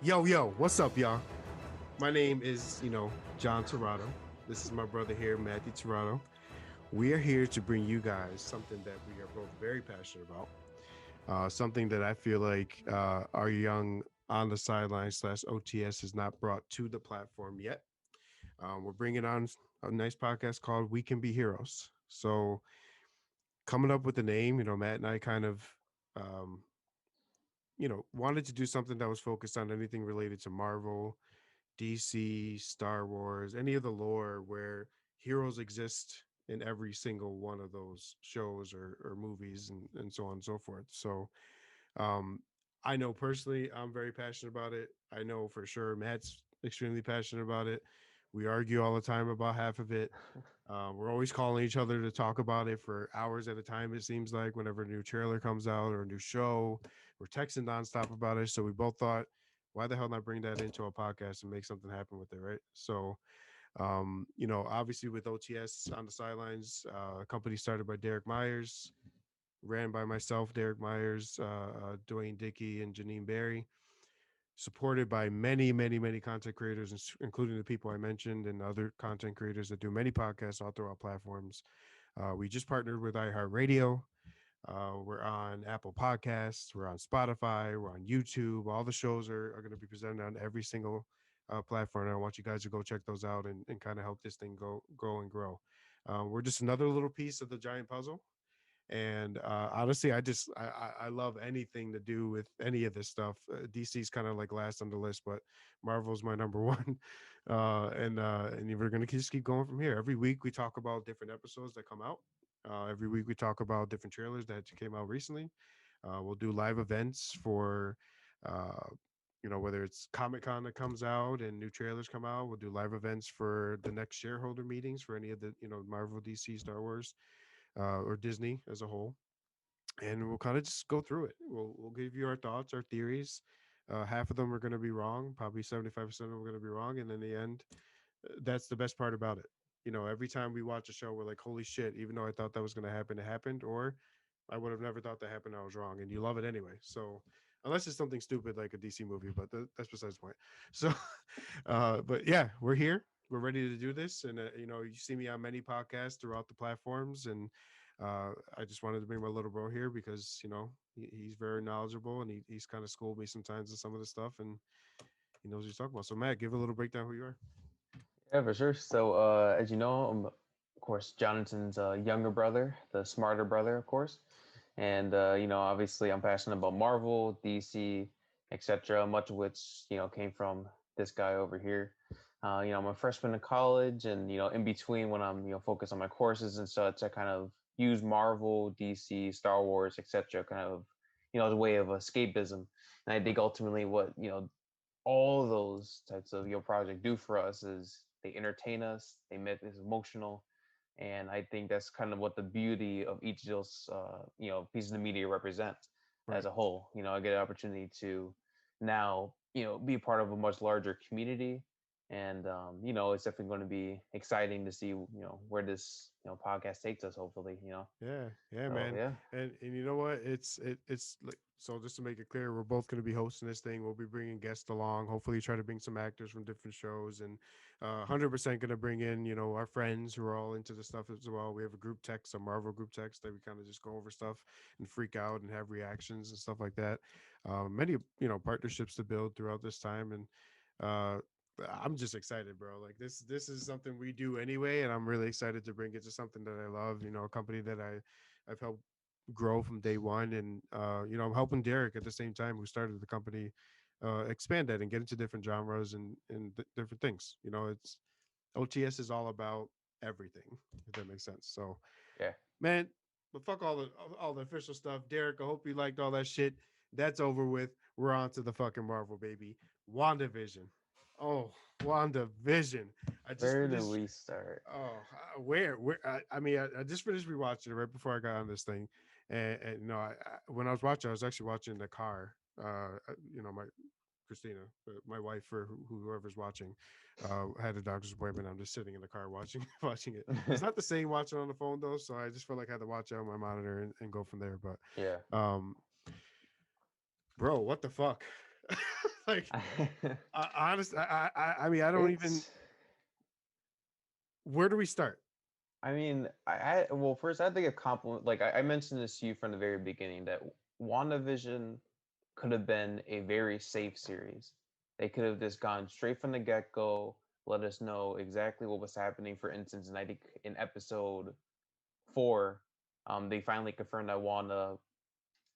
Yo, what's up, y'all? My name is, John Torado. This is my brother here, Matthew Torado. We are here to bring you guys something that we are both very passionate about. Something that I feel like our young on the sideline slash OTS has not brought to the platform yet. We're bringing on a nice podcast called We Can Be Heroes. So, coming up with the name, Matt and I kind of um, wanted to do something that was focused on anything related to Marvel, DC, Star Wars, any of the lore where heroes exist in every single one of those shows or movies and so on and so forth. So um, I know personally I'm very passionate about it. I know for sure Matt's extremely passionate about it. We argue all the time about half of it. We're always calling each other to talk about it for hours at a time. It seems like whenever a new trailer comes out or a new show, we're texting nonstop about it. So we both thought, why the hell not bring that into a podcast and make something happen with it, right? So, obviously with OTS on the sidelines, a company started by Derek Myers, ran by myself, Derek Myers, Dwayne Dickey, and Janine Barry, supported by many, many, many content creators, including the people I mentioned and other content creators that do many podcasts all through our platforms. We just partnered with iHeartRadio. We're on Apple Podcasts. We're on Spotify. We're on YouTube. All the shows are going to be presented on every single platform. And I want you guys to go check those out and kind of help this thing go and grow. We're just another little piece of the giant puzzle. And honestly, I love anything to do with any of this stuff. DC's kind of like last on the list, but Marvel's my number one. And we're gonna just keep going from here. Every week we talk about different episodes that come out. Every week we talk about different trailers that came out recently. We'll do live events for, uh, whether it's Comic Con that comes out and new trailers come out. We'll do live events for the next shareholder meetings for any of the Marvel, DC, Star Wars, or Disney as a whole, and we'll kind of just go through it. We'll give you our thoughts, our theories. Half of them are going to be wrong. Probably 75% of them are going to be wrong, and in the end, that's the best part about it. Every time we watch a show, we're like, "Holy shit!" Even though I thought that was going to happen, it happened, or I would have never thought that happened. I was wrong, and you love it anyway. So, unless it's something stupid like a DC movie, but that's besides the point. So, but yeah, we're here. We're ready to do this, and you see me on many podcasts throughout the platforms, and I just wanted to bring my little bro here because he's very knowledgeable, and he's kind of schooled me sometimes in some of the stuff, and he knows what he's talking about. So Matt, give a little breakdown who you are. Yeah, for sure. So, as you know, I'm, of course, Jonathan's younger brother, the smarter brother, of course. And, obviously I'm passionate about Marvel, DC, etc., much of which, came from this guy over here. I'm a freshman in college and, in between when I'm, focused on my courses and such, I kind of use Marvel, DC, Star Wars, etc., kind of, as a way of escapism. And I think ultimately what, all those types of project do for us is they entertain us, they make us emotional, and I think that's kind of what the beauty of each of those pieces of media represents Right. as a whole. I get an opportunity to now be a part of a much larger community, and it's definitely going to be exciting to see where this podcast takes us. Hopefully, Yeah, so man. yeah. And you know what? It's like, so just to make it clear, we're both going to be hosting this thing. We'll be bringing guests along. Hopefully, try to bring some actors from different shows, and 100% going to bring in our friends who are all into the stuff as well. We have a group text, a Marvel group text that we kind of just go over stuff and freak out and have reactions and stuff like that. Many partnerships to build throughout this time, and uh, I'm just excited, bro. Like this is something we do anyway, and I'm really excited to bring it to something that I love. A company that I've helped grow from day one, and I'm helping Derek at the same time, who started the company, expand that and get into different genres and different things. It's OTS is all about everything, if that makes sense. So, Yeah. man, but fuck all the official stuff. Derek, I hope you liked all that shit. That's over with. We're on to the fucking Marvel, baby. WandaVision. Oh, WandaVision. I just Where do finished. we start? Oh, where? I just finished rewatching it right before I got on this thing, and when I was watching, I was actually watching in the car. My Christina, my wife, for whoever's watching, had a doctor's appointment. I'm just sitting in the car watching watching it. It's not the same watching on the phone though, so I just felt like I had to watch it on my monitor and go from there. But Yeah. um, bro, what the fuck? Like, honest, I mean, I don't even. it's Where do we start? I mean, well, first I have to give compliment. Like I mentioned this to you from the very beginning that WandaVision could have been a very safe series. They could have just gone straight from the get go, let us know exactly what was happening. For instance, and I think in episode 4, they finally confirmed that Wanda,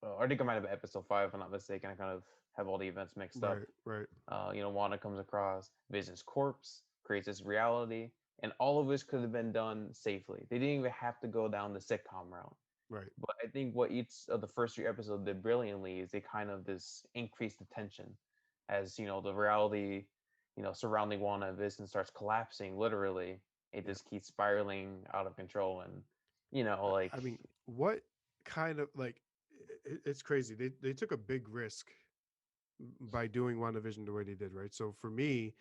or I think it might have been episode 5, if I'm not mistaken. I kind of have all the events mixed up. Right, right, Wanda comes across Vision's corpse, creates this reality, and all of this could have been done safely. They didn't even have to go down the sitcom route. right. But I think what each of the first 3 episodes did brilliantly is they kind of just increased the tension as the reality surrounding Wanda and Vision starts collapsing. Literally, it Yeah. just keeps spiraling out of control, and I like mean, what kind of like? It's crazy. They took a big risk by doing WandaVision the way they did, right? So for me,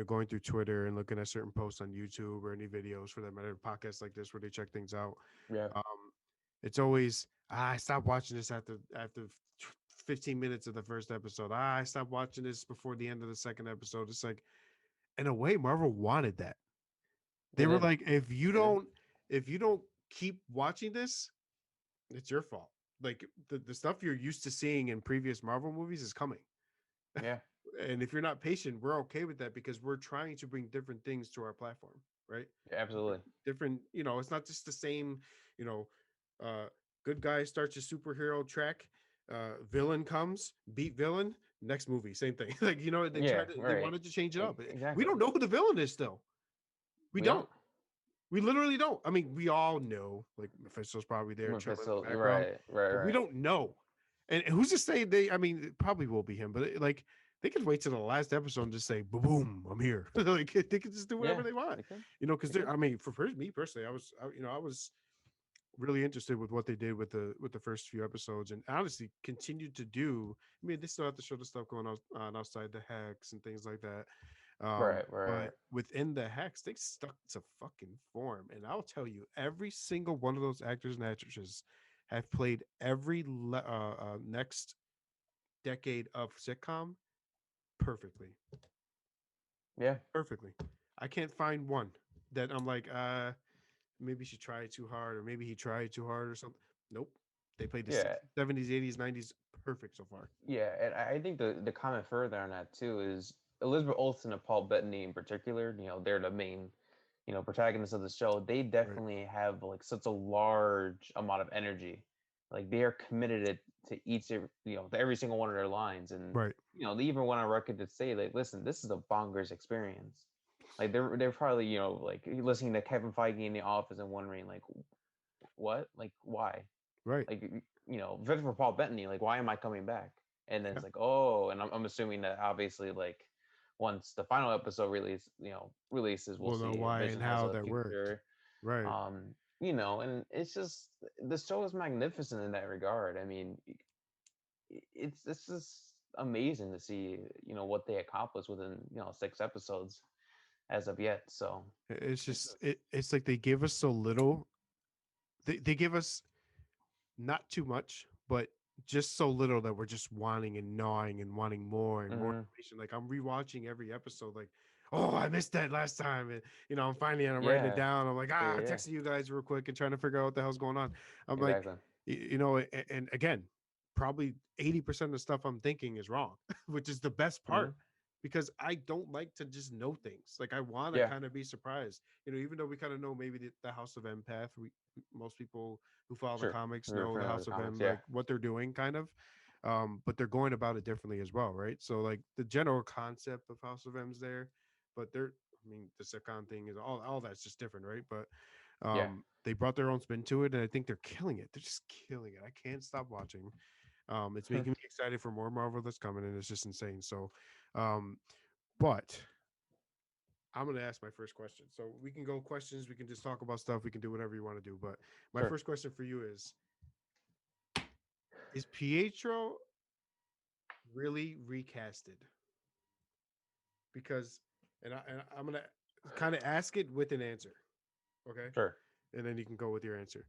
going through Twitter and looking at certain posts on YouTube or any videos for that matter, podcasts like this where they check things out, yeah, um, it's always I stopped watching this after 15 minutes of the first episode. I stopped watching this before the end of the second episode. It's like in a way, Marvel wanted that. they They were did, like, they did, if you don't keep watching this, it's your fault. Like the stuff you're used to seeing in previous Marvel movies is coming. yeah, And if you're not patient, we're okay with that because we're trying to bring different things to our platform, right? absolutely, Different, it's not just the same, you know, uh good guy starts a superhero track, villain comes, beat villain, next movie, same thing. Like, yeah, they right, wanted to change it up. We exactly. don't know who the villain is still. We We don't. don't. We literally don't. I mean, we all know, like Mephisto's probably there chilling in the Mephisto, background, right, but we right. don't know. And who's to say they? I mean, it probably will be him, but like they could wait till the last episode and just say, "Boom, I'm here." Like they could just do whatever Yeah, they want, they could, because they could. I mean, for me personally, I was really interested with what they did with the first few episodes, and honestly continued to do. I mean, they still have to show the stuff going on outside the hex and things like that. Right, right, But right. within the hex, they stuck to fucking form. And I'll tell you, every single one of those actors and actresses have played every next decade of sitcom perfectly. Yeah, Perfectly. I can't find one that I'm like, maybe she tried too hard, or maybe he tried too hard, or something. Nope. They played the yeah, 60s, 70s, 80s, 90s perfect so far. yeah. And I think the comment further on that too is Elizabeth Olsen and Paul Bettany in particular. They're the main, protagonists of the show. They Right. definitely have like such a large amount of energy. Like they are committed to to every single one of their lines, and Right. they even went on record to say like, listen, this is a bonkers experience. Like they're probably like listening to Kevin Feige in the office and wondering like, what, like why, Right. like Victor for Paul Bettany, like why am I coming back? And then Yeah. it's like, oh, and I'm assuming that obviously like once the final episode releases, we'll We'll know see if why and Vision has how a that worked. future. Right. And it's just the show is magnificent in that regard. I mean, it's just amazing to see what they accomplished within 6 episodes as of yet. So It's it's just just it's like they give us so little. They give us not too much, but just so little that we're just wanting and gnawing and wanting more and more mhm. information. Like I'm rewatching every episode, like, oh, I missed that last time. And I'm finally and I'm writing it Yeah, down. I'm like, yeah, yeah, texting you guys real quick and trying to figure out what the hell's going on. I'm like, exactly. and again, probably 80% of the stuff I'm thinking is wrong, which is the best Hmm. part because I don't like to just know things. Like I want to Yeah, kind of be surprised. Even though we kind of know maybe the House of Empath, most people who follow the sure. comics We're know the familiar with House the of comics. M, Yeah, like what they're doing, kind of. But they're going about it differently as well, right? So like the general concept of House of M's there, but I mean, the Sitcom thing is all that's just different, right? But yeah. they brought their own spin to it, and I think they're killing it. They're just killing it. I can't stop watching. It's making me excited for more Marvel that's coming, and it's just insane. So, um, but I'm gonna ask my first question. So we can go questions. We can just talk about stuff. We can do whatever you want to do. But my Sure. first question for you is Pietro really recasted? Because and I'm gonna kind of ask it with an answer, okay? Sure. And then you can go with your answer.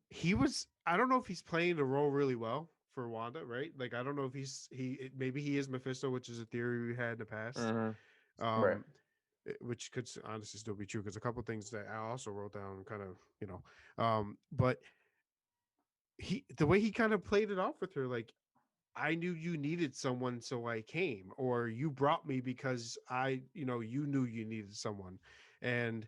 He was. I don't know if he's playing the role really well for Wanda, right? Like I don't know if maybe he is Mephisto, which is a theory we had in the past. Mm-hmm. Right. Um, which could honestly still be true because a couple things that I also wrote down kind of, but the way he kind of played it off with her, like I knew you needed someone, so I came, or you brought me because you knew you needed someone. And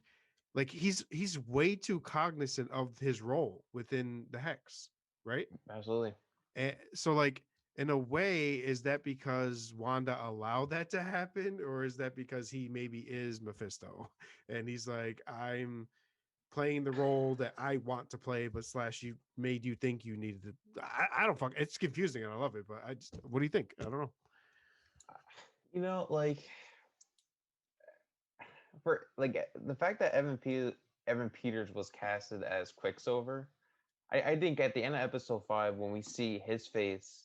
like he's way too cognizant of his role within the hex, right? Absolutely. And so like in a way, is that because Wanda allowed that to happen, or is that because he maybe is Mephisto and he's like, I'm playing the role that I want to play, but slash you made you think you needed to. I don't fuck. It's confusing and I love it, but what do you think? I don't know. Like for like the fact that Evan Peters was casted as Quicksilver, I think at the end of episode 5, when we see his face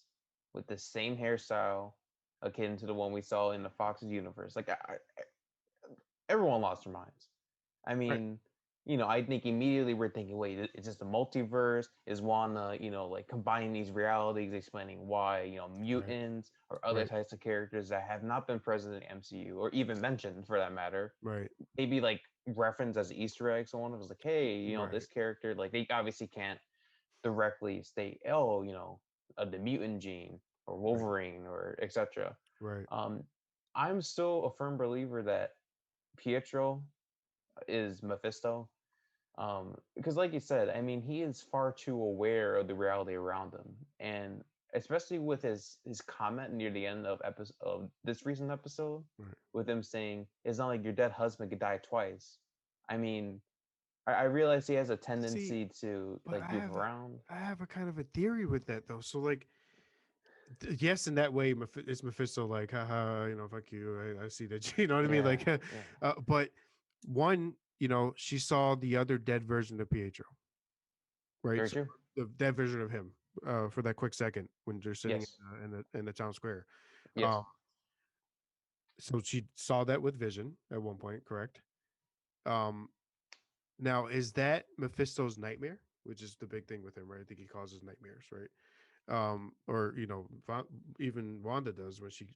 with the same hairstyle akin to the one we saw in the Fox's universe, like everyone lost their minds. I Right, mean, I think immediately we're thinking, wait, is this the multiverse? Is Wanda, like combining these realities, explaining why, right, mutants or other right, types of characters that have not been present in the MCU or even mentioned for that matter, right, maybe like reference as Easter egg. Someone was like, hey, right, this character, like they obviously can't directly state, oh, the mutant gene or right, Wolverine or etc. right. Um, I'm still a firm believer that Pietro is Mephisto. Because like you said, I mean, he is far too aware of the reality around him, and especially with his comment near the end of episode of this recent episode, Right. with him saying, "It's not like your dead husband could die twice." I mean, I realize he has a See, tendency to but like goof around. I have a kind of a theory with that though. So like, yes, in that way, it's Mephisto like, haha, fuck you. I see that. You know what I mean? Yeah, Like, yeah, but one, she saw the other dead version of Pietro, right? very So true. the dead version of him, for that quick second when they're sitting Yes, in the town square. yes, Um, so she saw that with Vision at one point, correct? Um, Now, is that Mephisto's nightmare, which is the big thing with him, right? I think he causes nightmares, right? Or even Wanda does when she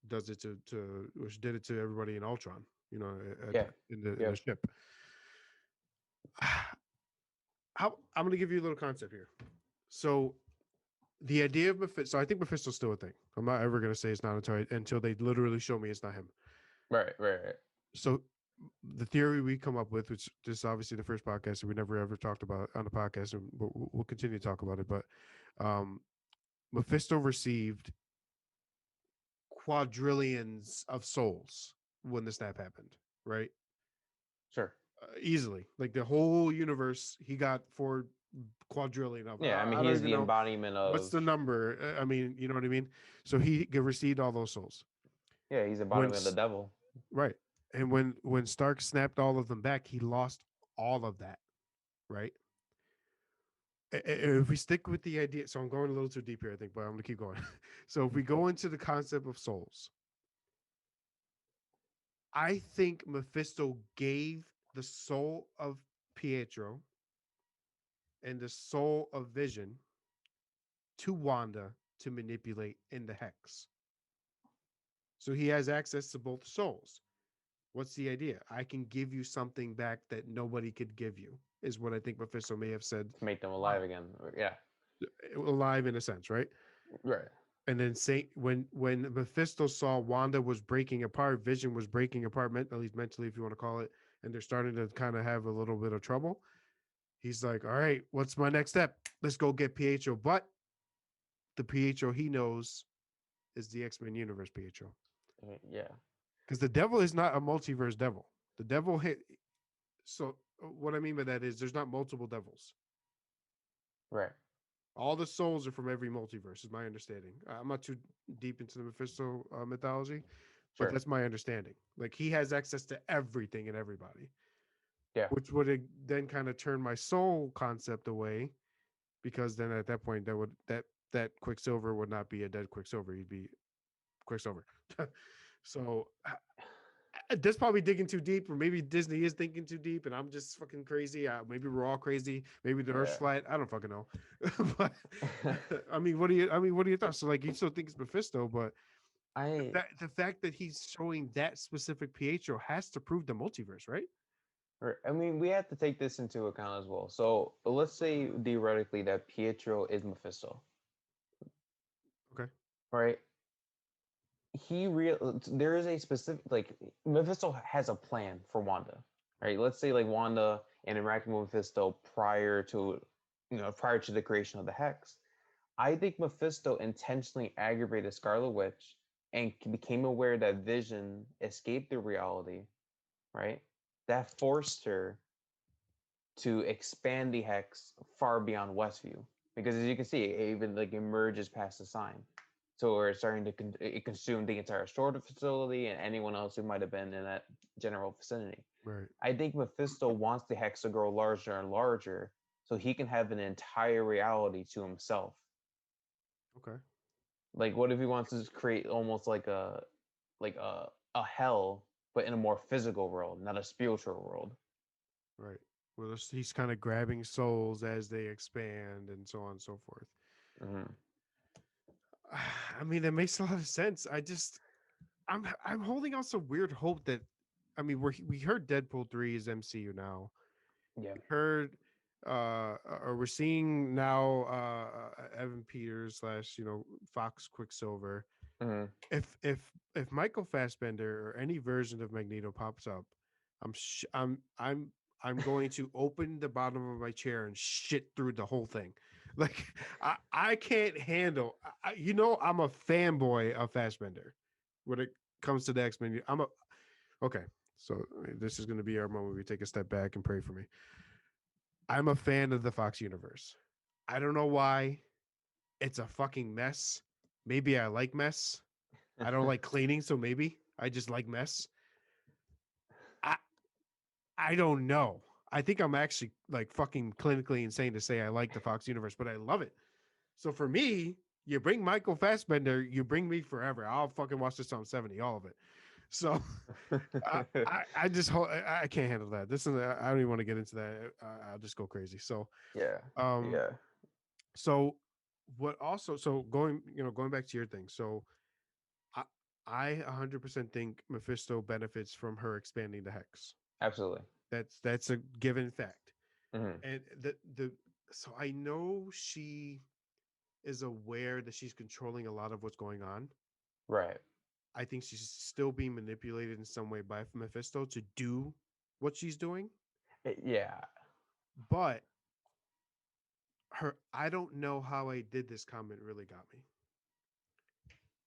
does it or she did it to everybody in Ultron, yeah, in yeah, the ship. How I'm going to give you a little concept here. So the idea of Mephisto, so I think Mephisto's still a thing. I'm not ever going to say it's not until they literally show me it's not him. right, right, right. So the theory we come up with, which this is obviously the first podcast that we never ever talked about on the podcast, and we'll continue to talk about it. But um, Mephisto received quadrillions of souls when the snap happened, right? Sure. Easily, like the whole universe, he got 4 quadrillion of. Yeah, I mean, I he don't is even the know embodiment what's of. the number. I mean, you know what I mean. So he received all those souls Yeah, he's the when embodiment of the devil. right, and when Stark snapped all of them back, he lost all of that, right? If we stick with the idea, so I'm going a little too deep here, I think, but I'm gonna keep going. So if we go into the concept of souls, I think Mephisto gave the soul of Pietro and the soul of Vision to Wanda to manipulate in the hex. So he has access to both souls. What's the idea? I can give you something back that nobody could give you, is what I think Mephisto may have said. To make them Wanda. alive again. Yeah, Alive in a sense, right? right. And then Saint when Mephisto saw Wanda was breaking apart, Vision was breaking apart, at least mentally, if you want to call it, and they're starting to kind of have a little bit of trouble. He's like, "All right, what's my next step? Let's go get Pietro." But the Pietro he knows is the X-Men universe Pietro, Yeah, because the devil is not a multiverse devil. The devil hit. So what I mean by that is there's not multiple devils. right. All the souls are from every multiverse, is my understanding. I'm not too deep into the Mephisto mythology, but Sure. that's my understanding. Like he has access to everything and everybody, Yeah. which would then kind of turn my soul concept away, because then at that point that Quicksilver would not be a dead Quicksilver; he'd be Quicksilver. So That's probably digging too deep, or maybe Disney is thinking too deep, and I'm just fucking crazy. Maybe we're all crazy. Maybe the Earth's Yeah. flat. I don't fucking know. But I mean, what do you? I mean, what are your thoughts? So, like, you still think it's Mephisto, but I the fact that he's showing that specific Pietro has to prove the multiverse, right? I mean, we have to take this into account as well. So let's say theoretically that Pietro is Mephisto, Okay. right? There is a specific like Mephisto has a plan for Wanda, right? Let's say like Wanda interacting with Mephisto prior to the creation of the Hex. I think Mephisto intentionally aggravated Scarlet Witch and became aware that Vision escaped the reality, right? That forced her to expand the hex far beyond Westview, because as you can see, it even like emerges past the sign. So we're starting to it consume the entire storage facility and anyone else who might have been in that general vicinity. Right. I think Mephisto wants the hex to grow larger and larger so he can have an entire reality to himself. Okay. Like, what if he wants to create almost like a hell, but in a more physical world, not a spiritual world? Right. Well, he's kind of grabbing souls as they expand and so on and so forth. Mm-hmm. I mean, that makes a lot of sense. I'm holding out some weird hope that, I mean, we heard Deadpool 3 is MCU now. Yeah. We heard or we're seeing now Evan Peters slash, Fox Quicksilver. Mm-hmm. If Michael Fassbender or any version of Magneto pops up, I'm sh- I'm going to open the bottom of my chair and shit through the whole thing. Like, I can't handle. I'm a fanboy of Fassbender when it comes to the X-Men. Okay. So this is going to be our moment. We take a step back and pray for me. I'm a fan of the Fox universe. I don't know why. It's a fucking mess. Maybe I like mess. I don't like cleaning, so maybe I just like mess. I I don't know. I think I'm actually like fucking clinically insane to say I like the Fox universe, but I love it. So for me, you bring Michael Fassbender, you bring me forever. I'll fucking watch this on 70, all of it. So I just I can't handle that. This is I don't even want to get into that. I'll just go crazy. So Yeah. um Yeah. so what also so going back to your thing. So I I 100% think Mephisto benefits from her expanding the hex. Absolutely. That's a given fact. Hmm. And the so I know she is aware that she's controlling a lot of what's going on. Right. I think she's still being manipulated in some way by Mephisto to do what she's doing. Yeah. But her I don't know how I did this comment really got me.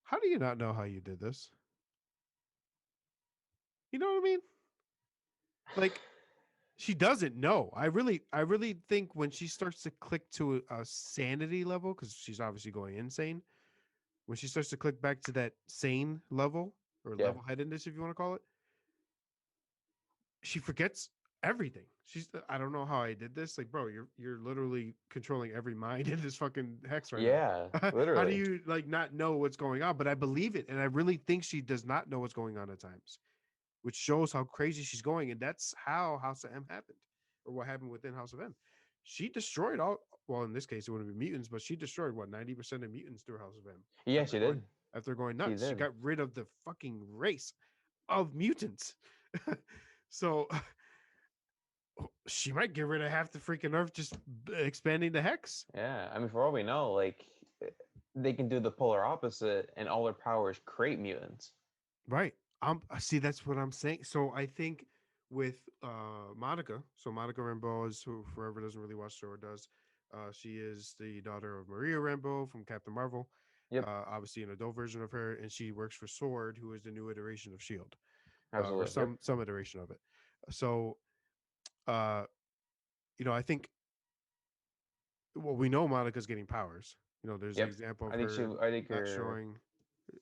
How do you not know how you did this? You know what I mean? Like, she doesn't know. I really think when she starts to click to a sanity level, because she's obviously going insane, when she starts to click back to that sane level or Yeah. level headedness, if you want to call it, she forgets everything. I don't know how I did this. Like, bro, you're literally controlling every mind in this fucking hex right now. Yeah. How do Literally. you like not know what's going on? But I believe it, and I really think she does not know what's going on at times, which shows how crazy she's going. And that's how House of M happened, or what happened within House of M. She destroyed all. Well, in this case, it would have been mutants, but she destroyed what 90% of mutants through House of M Yeah, after she going did. after going She nuts. She did. got rid of the fucking race of mutants. So she might get rid of half the freaking Earth just expanding the hex. Yeah. I mean, for all we know, like they can do the polar opposite, and all their powers create mutants. Right. See, that's what I'm saying. So I think with Monica, so Monica Rambeau is who forever doesn't really watch the show or does. She is the daughter of Maria Rambeau from Captain Marvel, Yep. obviously an adult version of her, and she works for Sword, who is the new iteration of Shield, or Absolutely. Yep. some iteration of it. So, uh, I think, well, we know Monica's getting powers. There's an Yep. example of I think she. her I think not her. showing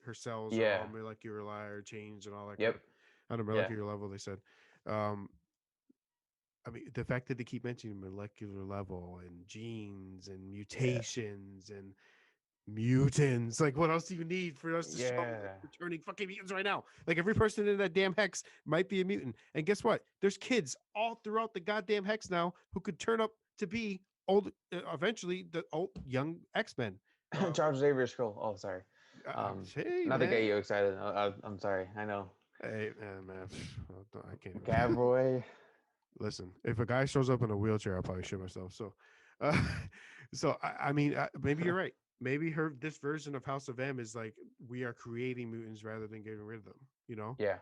her cells are all Yeah. molecular or changed and all that kind of Yep. on a Yeah. molecular level. They said, um, I mean, the fact that they keep mentioning molecular level and genes and Yeah. mutations and Mutants. Like, what else do you need for us to show like Yeah. we're turning fucking mutants right now? Like, every person in that damn hex might be a mutant. And guess what? There's kids all throughout the goddamn hex now who could turn up to be old, eventually the old young X Men. Charles Xavier Scroll. Oh, sorry. Hey Not to get man, you excited. I'm sorry. I know. hey man, I can't even. Gavroy. Listen, if a guy shows up in a wheelchair, I'll probably shit myself. So, uh, I mean, maybe you're right. Maybe her this version of House of M is like we are creating mutants rather than getting rid of them. You know. Yeah.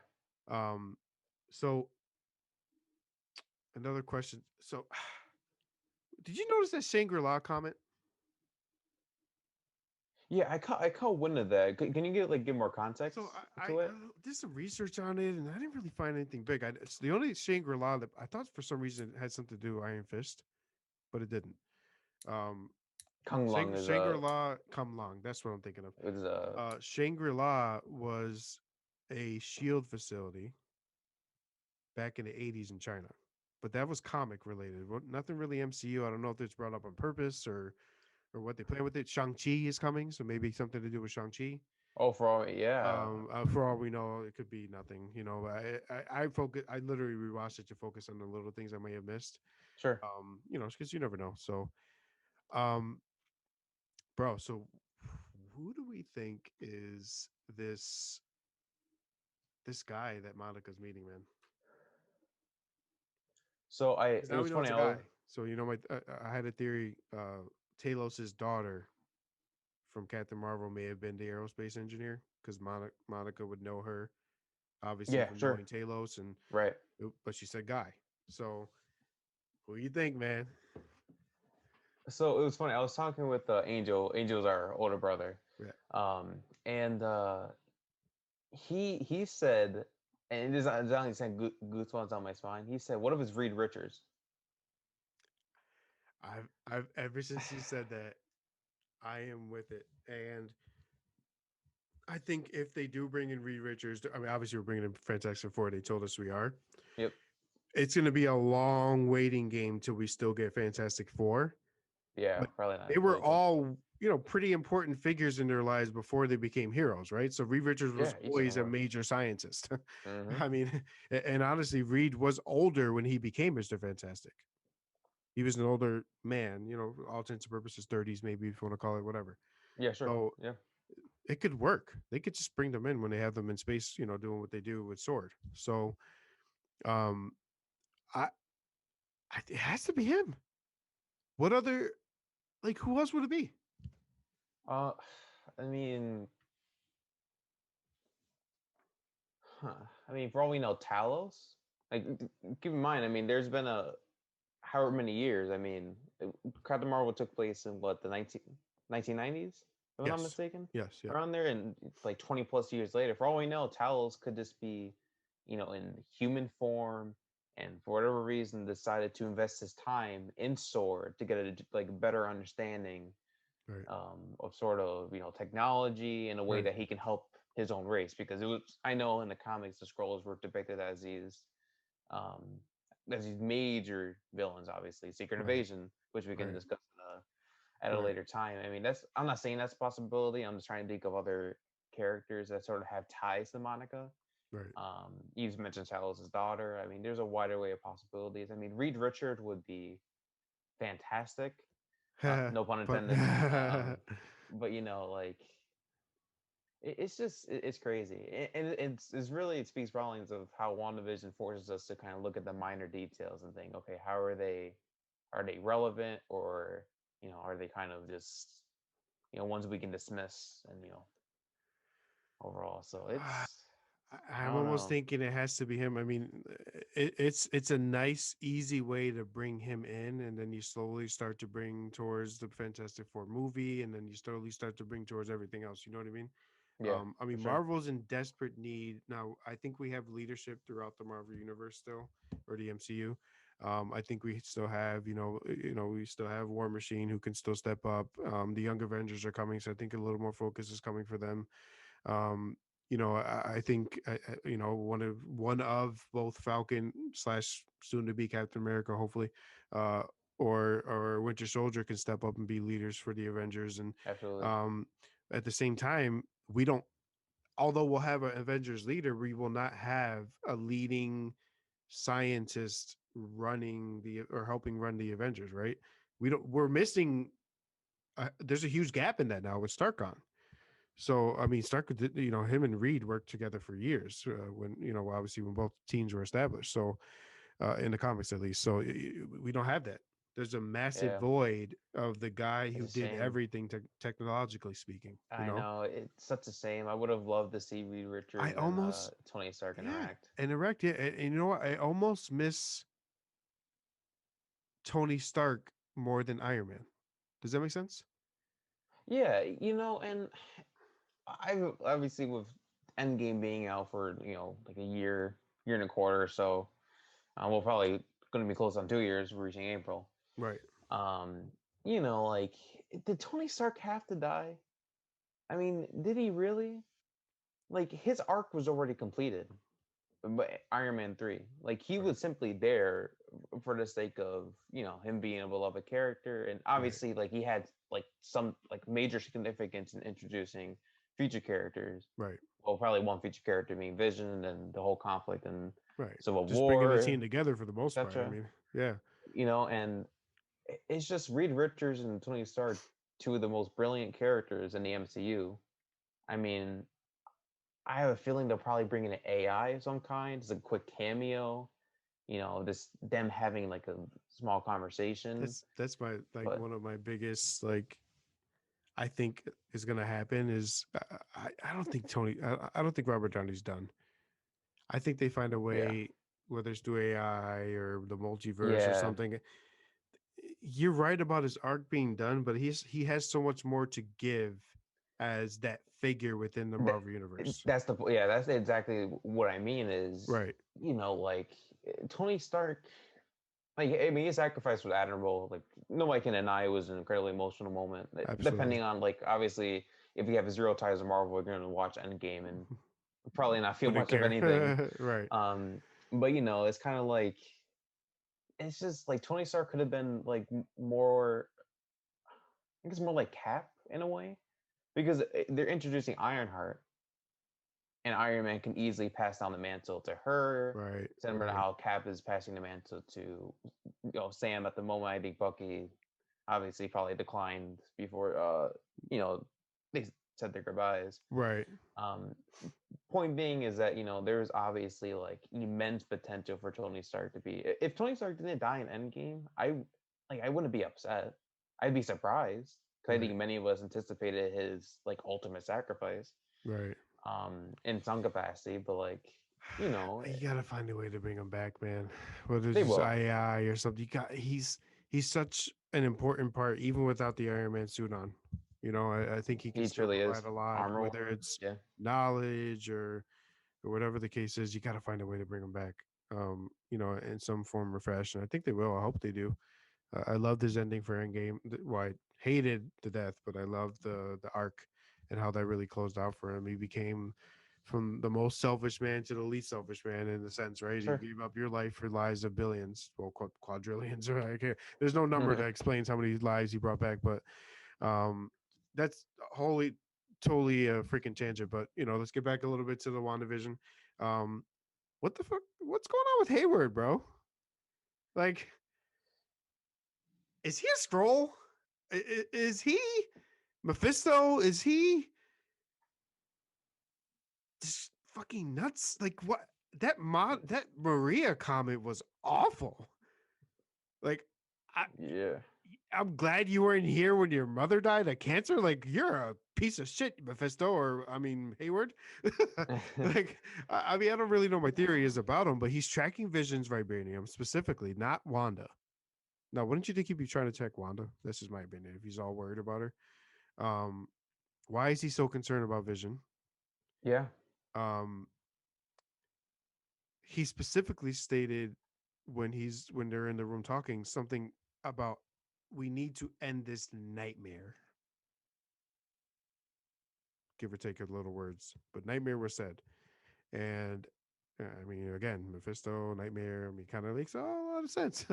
Um. So another question. So, did you notice that Shangri La comment? Yeah, I caught wind of that. Can you give more So context I to it? did some research on it, and I didn't really find anything big. It's the only Shangri La that I thought for some reason it had something to do with Iron Fist, but it didn't. Um, Kung Lung Shangri La Come Long. That's what I'm thinking of. is Shangri La was a shield facility back in the 80s in China, but that was comic related. Nothing really MCU. I don't know if it's brought up on purpose or what they plan with it. Shang-Chi is coming, so maybe something to do with Shang-Chi. oh for all yeah, For all we know, it could be nothing. You know, I focus. I literally rewatched it to focus on the little things I may have missed. sure. You know, because you never know. So, um, bro. So, who do we think is this guy that Monica's meeting, man? So I Because it now we was know funny. it's a I was guy. So you know, I had a theory. Talos's daughter from Captain Marvel may have been the aerospace engineer because Monica would know her, obviously yeah, from sure, knowing Talos, and right. but she said guy. So who do you think, man? So it was funny. I was talking with Angel. Angel's our older brother, Yeah, and he said, and it is only sent goosebumps on my spine. He said, "What if it's Reed Richards?" I've ever since you said that, I am with it, and I think if they do bring in Reed Richards, I mean, obviously we're bringing in Fantastic Four. They told us we are. Yep. It's going to be a long waiting game till we still get Fantastic Four. Yeah, But probably they not were really till. all, pretty important figures in their lives before they became heroes, right? So Reed Richards was Yeah, each of them always a were. major scientist. Mm-hmm. I mean, and honestly, Reed was older when he became Mr. Fantastic. He was an older man, all intents and purposes, 30s, maybe if you want to call it whatever. Yeah, sure. So Yeah. it could work. They could just bring them in when they have them in space, doing what they do with Sword. So um I, it has to be him. What other like who else would it be? Uh, I mean, huh. I mean, for all we know, Talos. Like, keep in mind, I mean, there's been a however many years. I mean, Captain Marvel took place in what the 1990s, if I'm not Yes. mistaken, Yes, yeah. around there, and like 20 plus years later. For all we know, Talos could just be, in human form, and for whatever reason, decided to invest his time in Sword to get a like better understanding Right. of sort of technology in a way Right. that he can help his own race because it was I know in the comics the scrolls were depicted um, as these major villains, obviously Secret Right. Invasion, which we can Right. discuss at a Right. later time. I mean, that's I'm not saying that's a possibility. I'm just trying to think of other characters that sort of have ties to Monica. Right. You mentioned Talos' daughter. I mean, there's a wider way of possibilities. I mean, Reed Richard would be fantastic. No pun but intended. But like it's just it's crazy, and it's really it speaks volumes of how WandaVision forces us to kind of look at the minor details and think, okay, how are they relevant, or are they kind of just ones we can dismiss, and overall. So it's I I'm don't almost know. thinking it has to be him. I mean, it's a nice, easy way to bring him in, and then you slowly start to bring towards the Fantastic Four movie, and then you slowly start to bring towards everything else. You know what I mean? Yeah, I for mean, sure. Marvel's in desperate need now. I think we have leadership throughout the Marvel universe still, or the MCU. I think we still have, we still have War Machine who can still step up. The Young Avengers are coming, so I think a little more focus is coming for them. Um, I think one of both Falcon slash soon to be Captain America, hopefully, uh, or or Winter Soldier can step up and be leaders for the Avengers. And Absolutely. um, at the same time, we don't. Although we'll have an Avengers leader, we will not have a leading scientist running the or helping run the Avengers. Right? We don't. We're missing. There's a huge gap in that now with Stark gone. So I mean, Stark, him and Reed worked together for years when obviously when both teams were established. So in the comics at least. So we don't have that. There's a massive Yeah, void of the guy it's who a did shame. everything technologically speaking. I know it's such a shame. I would have loved to see Reed I Richards and almost Tony Stark yeah, interact. and erect yeah, and you know what? I almost miss Tony Stark more than Iron Man. Does that make sense? Yeah, and I obviously with Endgame being out for like a year and a quarter or so, we're probably going to be close on 2 years, reaching April. Right. Um, like did Tony Stark have to die? I mean, did he really? Like his arc was already completed. But Iron Man 3, like he Right. was simply there for the sake of him being a beloved character, and Right. obviously like he had like some like major significance in introducing future characters. Right. Well, probably one future character being Vision, and the whole conflict and Right. Civil Just bringing the team War, together for the most part. I etc. mean, yeah. And it's just Reed Richards and Tony Stark, two of the most brilliant characters in the MCU. I mean, I have a feeling they'll probably bring in an AI of some kind, just a quick cameo. This them having like a small conversation. That's my like But one of my biggest like I think is going to happen is I don't think I don't think Robert Downey's done. I think they find a yeah, way, whether it's through AI or the multiverse or yeah, something. You're right about his arc being done, but he has so much more to give as that figure within the Th- Marvel universe. that's exactly what I mean. Is Right. like Tony Stark. Like I mean, his sacrifice was admirable. Like nobody can deny it was an incredibly emotional moment. Absolutely. Depending on like obviously, if you have zero ties to Marvel, you're going to watch Endgame and probably not feel Wouldn't much of care. anything. Right. But it's kind of like it's just like Tony Stark could have been like more. I think it's more like Cap in a way because they're introducing Ironheart, and Iron Man can easily pass down the mantle to her. Right. Similar to Right. how Cap is passing the mantle to Sam at the moment. I think Bucky obviously probably declined before they said their goodbyes. Right. Um, Point being is that there's obviously like immense potential for Tony Stark to be. If Tony Stark didn't die in Endgame, I wouldn't be upset. I'd be surprised because I Right. think many of us anticipated his like ultimate sacrifice Right. in some capacity, but like You gotta find a way to bring him back, man. Whether it's they just will. AI or something. He's such an important part, even without the Iron Man suit on. I think he can He still truly provide is a lot, armor. whether it's Yeah, knowledge or whatever the case is. You gotta find a way to bring him back. In some form or fashion. I think they will. I hope they do. I loved his ending for Endgame. Well, I hated the death, but I loved the arc and how that really closed out for him. He became from the most selfish man to the least selfish man in a sense, right? You sure. gave up your life for lives of billions, well, quadrillions, or I care. There's no number that explains how many lives he brought back, but um, that's wholly, totally a freaking tangent. But let's get back a little bit to the WandaVision. Um, what the fuck? What's going on with Hayward, bro? Like, is he a scroll? Is he Mephisto? Is he just fucking nuts? Like what? That Maria comment was awful. Like I Yeah. I'm glad you weren't here when your mother died of cancer. Like you're a piece of shit, Mephisto, or I mean Hayward. Like I mean I don't really know my theory is about him, but he's tracking Vision's vibranium specifically, not Wanda. Now, wouldn't you think he'd be trying to check Wanda? This is my opinion. If he's all worried about her, um, why is he so concerned about Vision? Yeah. Um, he specifically stated when they're in the room talking something about we need to end this nightmare, give or take a little words, but nightmare was said, and I mean again, Mephisto, nightmare. I mean, kind of makes a lot of sense.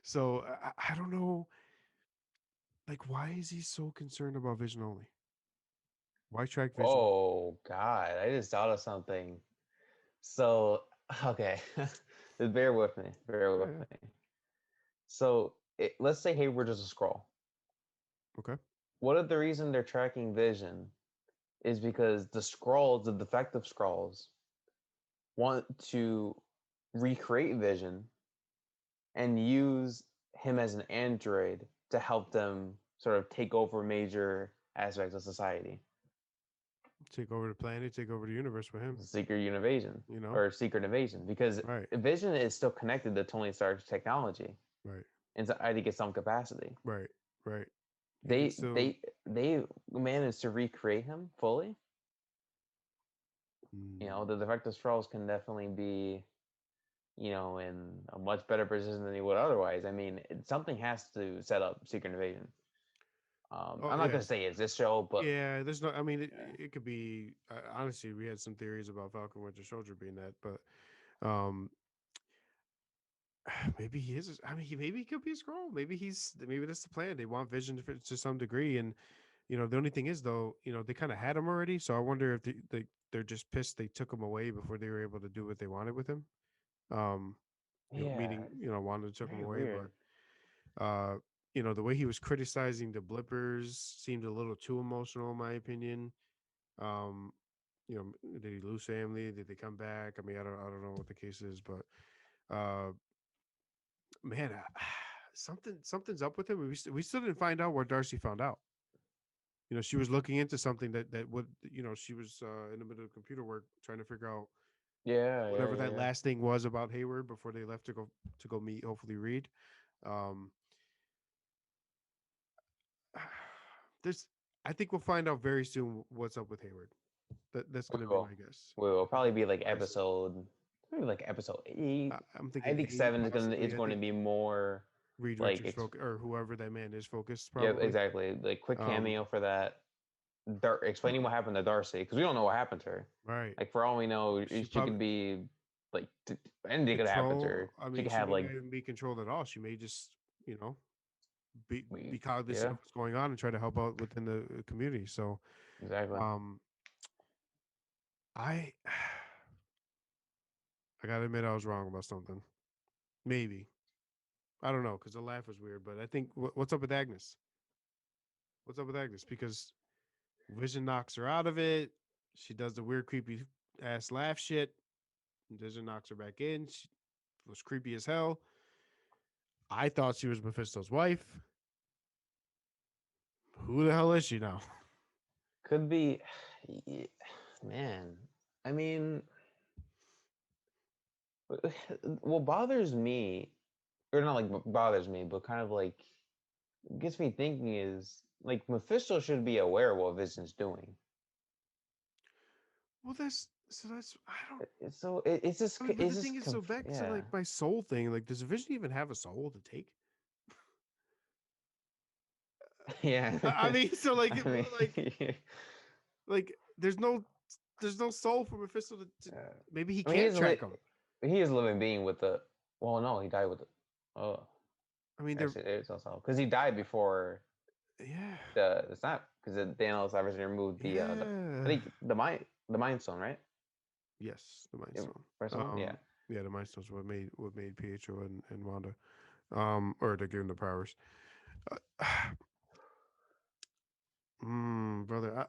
So I don't know. Like, why is he so concerned about Vision only? Why track Vision? Oh God, I just thought of something. So okay, just bear with me. Bear with Yeah, me. So let's say Hayward is a scroll. okay. What if the reason they're tracking Vision is because the scrolls, the defective scrolls, want to recreate Vision and use him as an android to help them sort of take over major aspects of society. Take over the planet, take over the universe with him. Secret invasion You know? or secret invasion because Right, Vision is still connected to Tony Stark's technology right, and so I think it's some capacity. right, right. He can They still. they they managed to recreate him fully. You Mm, know, the defective scrolls can definitely be, you know, in a much better position than he would otherwise. I mean, something has to set up secret invasion. oh I'm not yeah, gonna say it's this show, but yeah. There's no. I mean, yeah, it could be. Honestly, we had some theories about Falcon Winter Soldier being that, but maybe he is. I mean, maybe he could be a scroll. Maybe that's the plan. They want Vision to some degree, and the only thing is though, they kind of had him already. So I wonder if they're just pissed they took him away before they were able to do what they wanted with him. Um, yeah, meaning Wanda took him very away, weird. but the way he was criticizing the blippers seemed a little too emotional, in my opinion. Um, did he lose family? Did they come back? I mean, I don't know what the case is, but uh, man, something's up with him. We still didn't find out where Darcy found out. She was looking into something that would, she was in the middle of computer work trying to figure out Yeah, yeah, whatever yeah, that yeah. last thing was about Hayward before they left to go meet hopefully Reed. Um, there's, I think we'll find out very soon what's up with Hayward. That's We gonna be will. my guess. We will I think probably be like very soon. episode, maybe like episode 8. I'm I thinking think eight 7 is gonna possibly. it's I going to think be more Reed like Richards focus or whoever that man is focused yeah, probably. exactly. Like quick Um, cameo for that. Explaining what happened to Darcy because we don't know what happened to her. right. Like for all we know, She she probably could be like anything could happen to control. her. I She mean, could she have may like not even be controlled at all. She may just, you know, be we cognizant yeah, of what's going on and try to help out within the community. So, exactly. um, I I gotta admit I was wrong about something. Maybe I don't know because the laugh was weird, but I think what's up with Agnes? What's up with Agnes? Because Vision knocks her out of it. She does the weird, creepy ass laugh shit. Vision knocks her back in. She was creepy as hell. I thought she was Mephisto's wife. Who the hell is she now? Could be man. I mean, what bothers me or not like bothers me, but kind of like gets me thinking is like Mephisto should be aware of what Vision's doing. Well, that's I don't. So I mean, but the thing is, so back to yeah. like my soul thing. Like, does Vision even have a soul to take? Yeah. I mean, so like, I mean, like, there's no soul for Mephisto maybe he I mean, can't track him. he is a living being with the. Well, no, he died with the. Oh, I mean, they're actually, it's also because he died before yeah, the. It's not because Thanos obviously removed the. I yeah, think the Mind Stone, right? yes, the Mind Yeah, Stone. first one, yeah. Yeah, the Mind Stone's what made Pietro and Wanda, or to give him the powers. Uh, brother,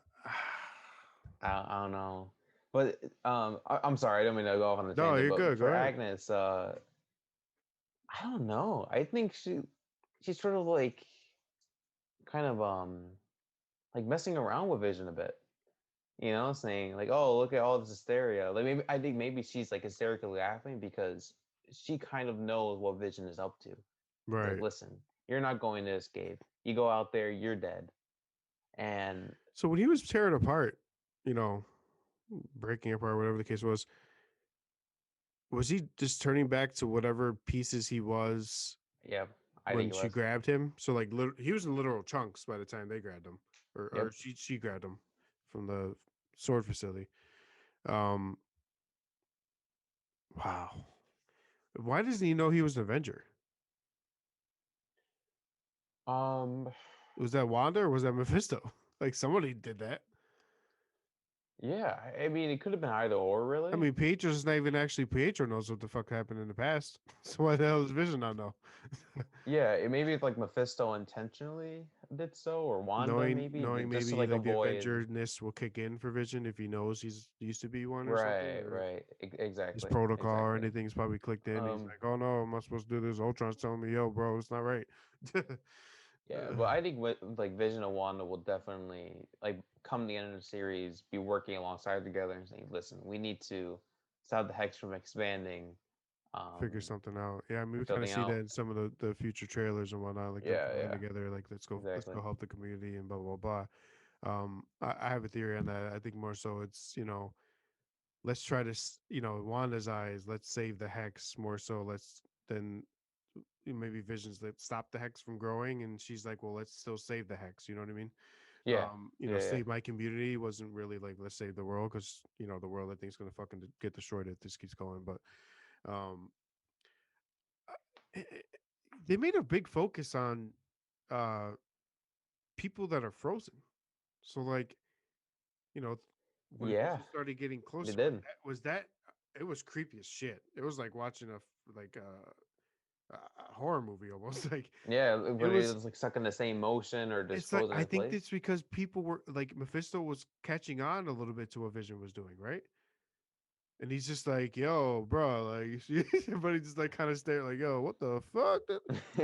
I don't know, but I'm sorry, I don't mean to go off on a no, tangent, you're but good. Go for ahead. Agnes, I don't know. I think she's sort of like kind of like messing around with Vision a bit. You know, saying like, "Oh, look at all this hysteria." Like maybe I think maybe she's like hysterically laughing because she kind of knows what Vision is up to. It's like, Right. listen, you're not going to escape. You go out there, you're dead. And So when he was tearing apart, you know, breaking apart, whatever the case was he just turning back to whatever pieces he was yeah, I think when it she was. grabbed him? So like, he was in literal chunks by the time they grabbed him, or Yep. she grabbed him from the sword facility. Um, wow. Why doesn't he know he was an Avenger? Um, Was that Wanda or was that Mephisto? Like somebody did that. Yeah, I mean, it could have been either or, I really. mean, Pietro's not even actually Pietro knows what the fuck happened in the past. So why the hell does Vision not know? Yeah, maybe it's like Mephisto intentionally did so, or Wanda maybe, knowing just to maybe like like the avoid. Avenger-ness will kick in for Vision if he knows he's used to be one or something, Right, or right, his exactly, protocol or exactly. anything's probably clicked in. He's Um, like, oh no, am I supposed to do this? Ultron's telling me, yo, bro, it's not right. yeah, but I think with like Vision and Wanda will definitely like come the end of the series, be working alongside together and saying, listen, we need to stop the hex from expanding, Figure um, something out. Yeah, I mean, we and kind of building see that out. in some of the future trailers and whatnot, like them Yeah, coming yeah, together, like let's exactly. go help the community and blah blah blah. I have a theory on that. I think more so it's let's try to Wanda's eyes. Let's save the hex more so. Let's then maybe Visions that stop the hex from growing, and she's like, well, let's still save the hex. You know what I mean? Yeah, yeah, yeah. Save my community wasn't really like let's save the world because the world I think is gonna fucking get destroyed if this keeps going. But um, they made a big focus on uh people that are frozen. So like you know when Yeah, Vision started getting they closer, did. that it was creepy as shit. It was like watching like a horror movie almost. Like Yeah, it when it was. was like stuck in the same motion or just It's like frozen I in think place. it's because people were like Mephisto was catching on a little bit to what Vision was doing, right? And he's just like, "Yo, bro," like, but he just like kind of stared, like, "Yo, what the fuck?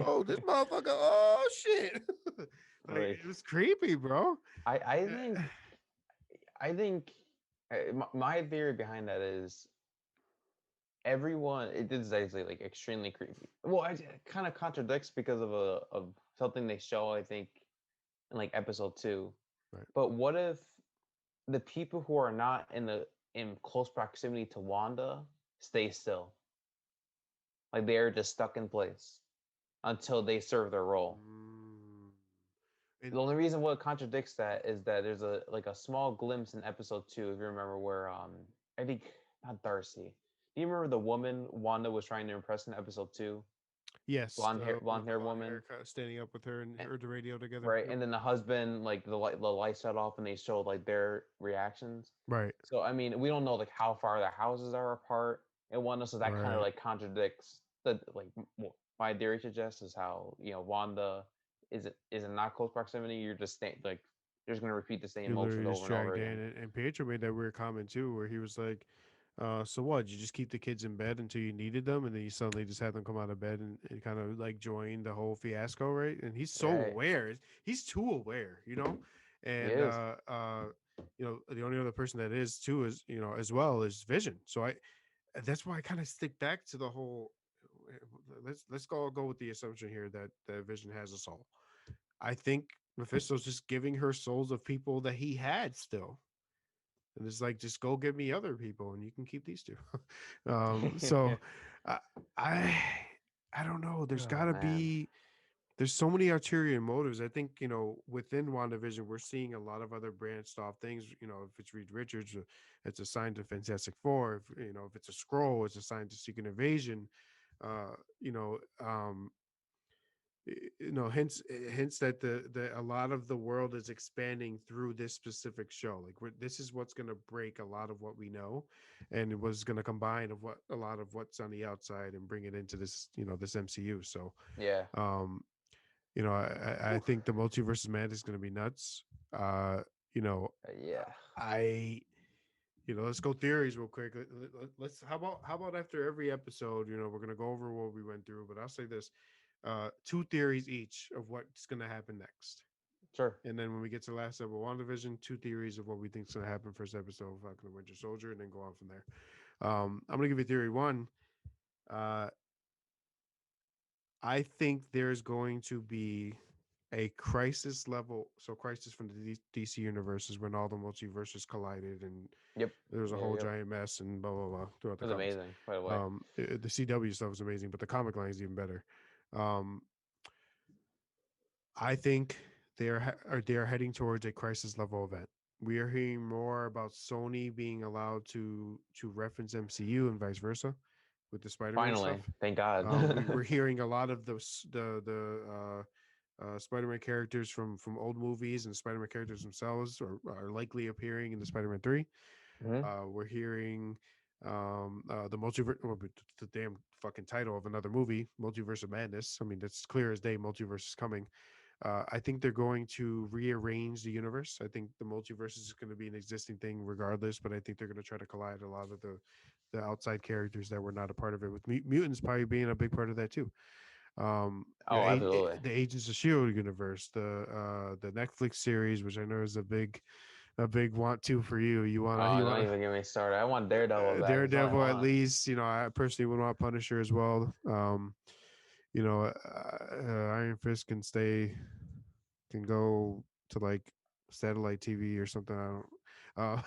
Oh, this motherfucker! Oh shit!" Like Like, it was creepy, bro. I Eh, think I think my theory behind that is everyone. It is actually like extremely creepy. Well, it kind of contradicts because of something they show. I think in like episode 2. Right. But what if the people who are not in close proximity to Wanda stay still, like they are just stuck in place until they serve their role? Mm. And The only reason what contradicts that is that there's a like a small glimpse in episode 2, if you remember, where I think not Darcy. Do you remember the woman Wanda was trying to impress in episode 2? yes, the with Blonde the hair long woman. hair, standing up with her and A- her the radio together. right? Yep. And then the husband, like the light shut off, and they showed like their reactions. Right. So I mean, we don't know like how far their houses are apart and whatnot. So that kind of Right. like contradicts the like my theory suggests is how Wanda is in not close proximity. You're just like you're just gonna repeat the same He motions literally just over and over dragged in, again. and Pietro made that weird comment too, where he was like, so what? You just keep the kids in bed until you needed them, and then you suddenly just have them come out of bed and kind of like join the whole fiasco, right?" And he's so Right. aware. He's too aware, He And is. the only other person that is too is as well is Vision. So that's why I kind of stick back to the whole. Let's go with the assumption here that Vision has a soul. I think Mephisto's just giving her souls of people that he had still. And it's like, just go give me other people and you can keep these two. So I, I I don't know. Oh man. There's so many ulterior motives. I think, within WandaVision, we're seeing a lot of other branched off things. If it's Reed Richards, it's assigned to Fantastic Four. If it's a scroll, it's assigned to Secret Invasion. Uh, you know, um, hints that the a lot of the world is expanding through this specific show. Like this is what's going to break a lot of what we know, and it was going to combine of what a lot of what's on the outside and bring it into this MCU. So Yeah. um I Whew. think the multiverse of madness is going to be nuts. uh you know Yeah. I let's go theories real quick. Let's how about after every episode, we're going to go over what we went through, but I'll say this: two theories each of what's going to happen next. Sure. And then when we get to the last episode of WandaVision, two theories of what we think is going to happen first episode of Falcon and Winter Soldier, and then go on from there. I'm going to give you theory one. Uh, I think there's going to be a crisis level. So, crisis from the DC universe is when all the multiverses collided and Yep. there was a Yeah. whole Yep. giant mess and blah, blah, blah throughout It the was comics. amazing, by the way. The CW stuff is amazing, but the comic line is even better. Um, I think they are heading towards a crisis level event. We are hearing more about Sony being allowed to reference MCU and vice versa with the Spider-Man stuff. Finally, thank God. We're hearing a lot of the Spider-Man characters from old movies and Spider-Man characters themselves are likely appearing in the Spider-Man 3. Hmm. We're hearing the multiverse, the damn fucking title of another movie, Multiverse of Madness. I mean, it's clear as day, multiverse is coming. I think they're going to rearrange the universe. I think the multiverse is going to be an existing thing regardless, but I think they're going to try to collide a lot of the outside characters that were not a part of it, with mutants probably being a big part of that too. Oh, absolutely. The Agents of Shield universe, the Netflix series, which I know is a big want to for you. Oh, You don't wanna even get me started. I want Daredevil back. That's all I Daredevil at want. least. You know, I personally would want Punisher as well. You know, Iron Fist can go to like satellite TV or something. I don't.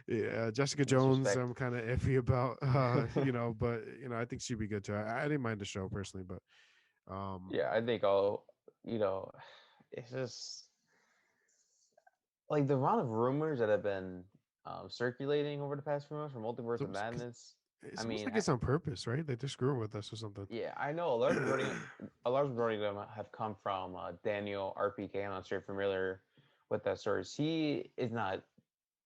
Yeah, Jessica Jones, Disrespect. I'm kind of iffy about. You know, but you know, I think she'd be good too. I didn't mind the show personally, but Yeah, I think all, you know, it's just like the amount of rumors that have been circulating over the past few months for Multiverse of Madness. I it's almost mean, like it's on purpose, right? Like they're screwing with us or something. yeah, I know a large majority of them have come from Daniel RPK. I'm not sure if you're familiar with that source. He is not